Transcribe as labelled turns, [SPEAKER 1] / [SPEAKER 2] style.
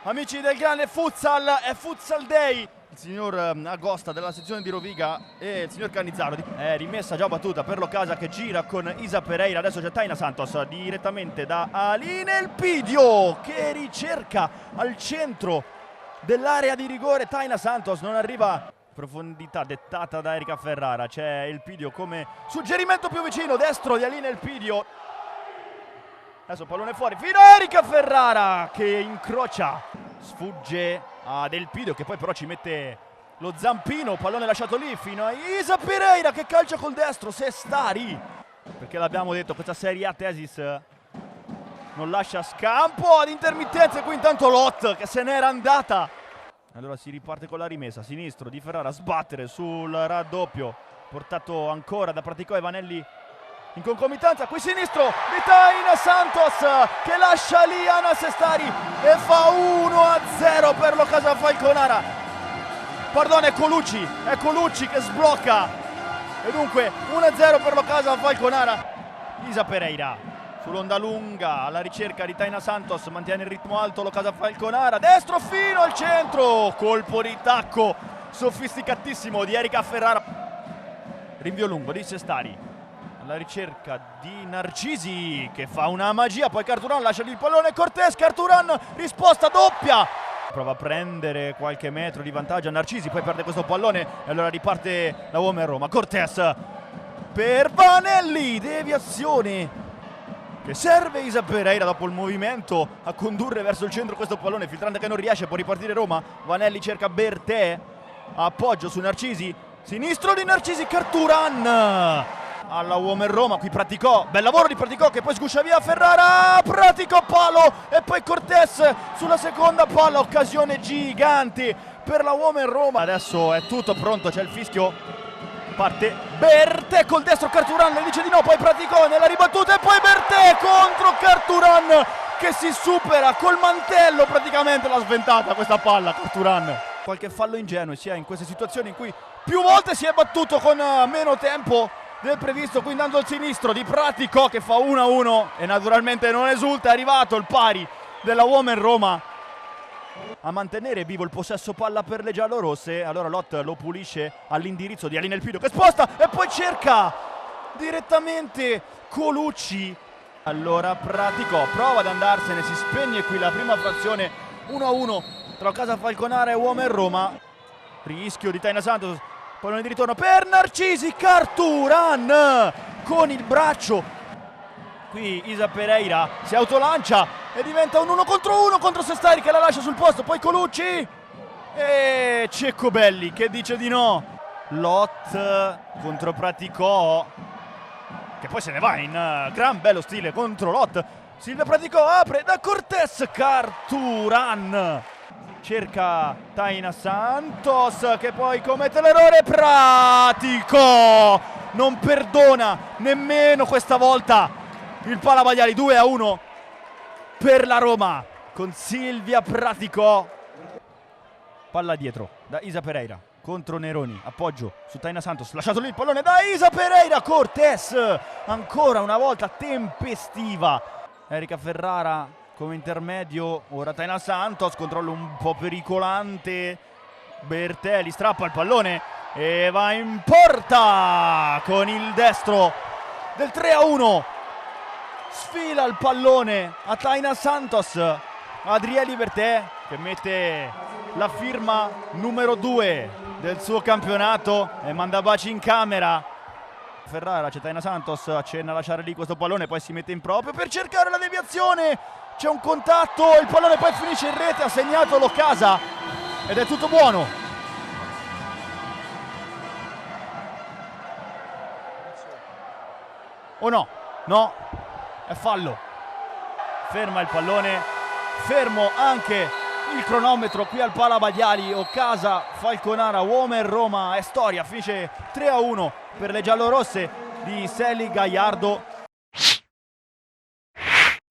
[SPEAKER 1] Amici del grande futsal, è Futsal Day. Il signor Agosta della sezione di Roviga e il signor Cannizzaro. È rimessa già battuta per l'Ocasa che gira con Isa Pereira. Adesso c'è Taina Santos direttamente da Aline Elpidio che ricerca al centro dell'area di rigore. Taina Santos non arriva. Profondità dettata da Erika Ferrara. C'è Elpidio come suggerimento più vicino, destro di Aline Elpidio. Adesso pallone fuori, fino a Erika Ferrara che incrocia, sfugge ad Elpidio che poi però ci mette lo zampino, pallone lasciato lì fino a Isa Pereira che calcia col destro, Sestari, perché l'abbiamo detto, questa Serie A Tesis non lascia scampo ad intermittenze. Qui intanto Lot che se n'era andata. Allora si riparte con la rimessa, sinistro di Ferrara, sbattere sul raddoppio, portato ancora da Praticò e Vanelli in concomitanza, qui sinistro di Taina Santos che lascia lì Ana Sestari e fa 1-0 per l'Ocasa Falconara. Pardon, è Colucci che sblocca e dunque 1-0 per l'Ocasa Falconara. Isa Pereira sull'onda lunga alla ricerca di Taina Santos, mantiene il ritmo alto l'Ocasa Falconara, destro fino al centro, colpo di tacco sofisticatissimo di Erika Ferrara, rinvio lungo di Sestari alla ricerca di Narcisi che fa una magia, poi Carturan lascia lì il pallone, Cortés, Carturan, risposta doppia, prova a prendere qualche metro di vantaggio a Narcisi, poi perde questo pallone e allora riparte la Women Roma. Cortés per Vanelli, deviazione che serve Isa Pereira dopo il movimento a condurre verso il centro questo pallone, filtrante che non riesce, può ripartire Roma. Vanelli cerca Bertè, appoggio su Narcisi, sinistro di Narcisi, Carturan alla Women Roma, qui Praticò, bel lavoro di Praticò che poi sguscia via Ferrara, Praticò palo e poi Cortés sulla seconda palla, occasione gigante per la Women Roma. Adesso è tutto pronto, c'è il fischio, parte Bertè col destro, Carturan le dice di no, poi Praticò nella ribattuta e poi Bertè contro Carturan che si supera col mantello, praticamente l'ha sventata questa palla Carturan. Qualche fallo ingenuo sia in queste situazioni in cui più volte si è battuto con meno tempo del previsto, qui andando al sinistro di Praticò che fa 1-1 e naturalmente non esulta, è arrivato il pari della Women Roma a mantenere vivo il possesso palla per le giallorosse. Allora Lot lo pulisce all'indirizzo di Aline Elpidio che sposta e poi cerca direttamente Colucci. Allora Praticò prova ad andarsene, si spegne qui la prima frazione, 1-1 tra Ocasa Falconara e Women Roma. Rischio di Taina Santos, pallone di ritorno per Narcisi, Carturan con il braccio. Qui Isa Pereira si autolancia e diventa un 1 contro Sestari che la lascia sul posto, poi Colucci e Ceccobelli che dice di no. Lot contro Praticò che poi se ne va in gran bello stile contro Lot. Silvia Praticò apre da Cortés, Carturan cerca Taina Santos che poi commette l'errore, Praticò non perdona nemmeno questa volta il Palavagliari. 2-1 per la Roma con Silvia Praticò. Palla dietro da Isa Pereira contro Neroni, appoggio su Taina Santos, lasciato lì il pallone da Isa Pereira, Cortés ancora una volta tempestiva. Erika Ferrara come intermedio, ora Taina Santos, controllo un po' pericolante, Bertelli strappa il pallone e va in porta con il destro del 3-1, sfila il pallone a Taina Santos, Adrieli Bertè che mette la firma numero 2 del suo campionato e manda baci in camera. Ferrara, c'è Taina Santos, accenna a lasciare lì questo pallone, poi si mette in proprio per cercare la deviazione. C'è un contatto, il pallone poi finisce in rete, ha segnato l'Ocasa ed è tutto buono. O no? No, è fallo. Ferma il pallone, fermo anche il cronometro qui al Palavagliari. Ocasa Falconara, Women Roma è storia, finisce 3-1 per le giallorosse di Sally Gaiardo.